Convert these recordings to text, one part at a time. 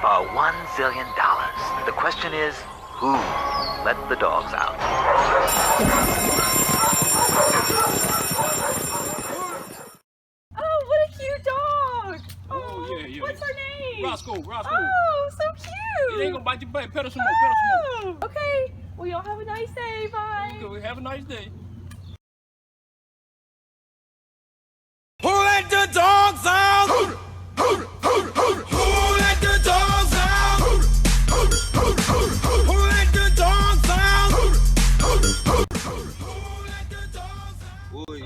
for $1 zillion. The question is, who let the dogs out? Oh, what a cute dog! Oh, yeah. What's her name? Roscoe. Oh, so cute! It ain't gonna bite your butt. Pet her some more. Oh, okay. Well, y'all have a nice day. Bye. Okay, have a nice day. Who let the dogs out? Who let the dogs out? Who let the dogs out? Oi,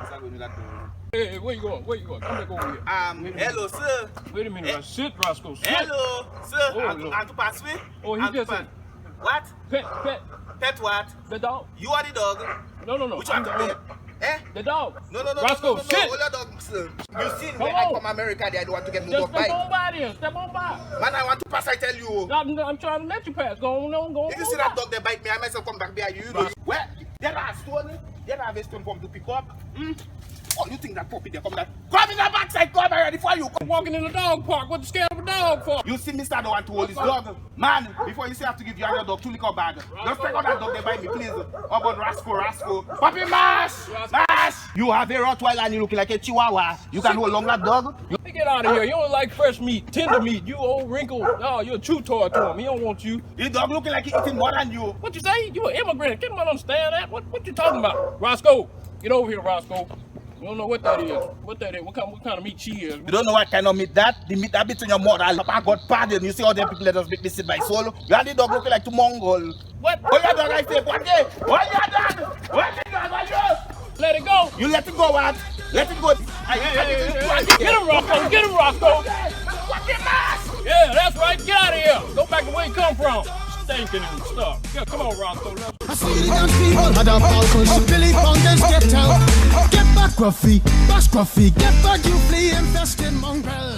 sabe onde ela tá? Hey, where you going? Come back over here. Hello, sir. Wait a minute. Sit, Roscoe. Sit. Hello, sir. Oh, Lord. And to pass me? Oh, he just said, What? pet. Pet what? The dog. You are the dog. No. Which I'm one? the owner. Eh? The dog. No. Roscoe, no. sit. Hold your dog, sir. You see, when I come America, they don't want to get no Just dog step bite. on by there. Step on by. Man, I want to pass, I tell you. I'm trying to let you pass. Go on. If you see that dog, they bite me, I myself come back behind you. You know. Where? There are stone. There are a stone for him to pick up. Oh, you think that puppy, they come that? Come in the backside, come ready for you. I'm walking in the dog park. What the scare of a dog for? You see, Mr. don't want to hold his dog. Man, before you say I have to give you and your dog 2 liquor bag. Just take out that dog, they bite me, please. Oh, but Rasco. Puppy mash! You have a Rottweiler and you looking like a Chihuahua. You can hold long that dog. Hey, get out of here. You don't like fresh meat, tender meat. You old wrinkled. No, you're a chew toy to him. He don't want you. The dog looking like he eating more than you. What you say? You an immigrant. Can't understand that? What you talking about? Roscoe, get over here, Roscoe. You don't know what that is. What kind of meat she is. You don't know what kind of meat that? The meat that bit in your mouth. Papa God pardon. You see how them people let us make this in my soul? You are the dog looking like two Mongol. What? Hold your dog, I say. What day? Hold your dog. What the dog are you? Let it go. You let it go, what? Let it go. Get him, Roscoe. What the mask? Yeah, that's right. Get out of here. Go back to where you come from. Stinking and stuff. Yeah, come on, Roscoe. I see the young people had a falcon. Billy Fountains get out. Get back, Gruffy. Bash Gruffy. Get back, you flea infested mongrel.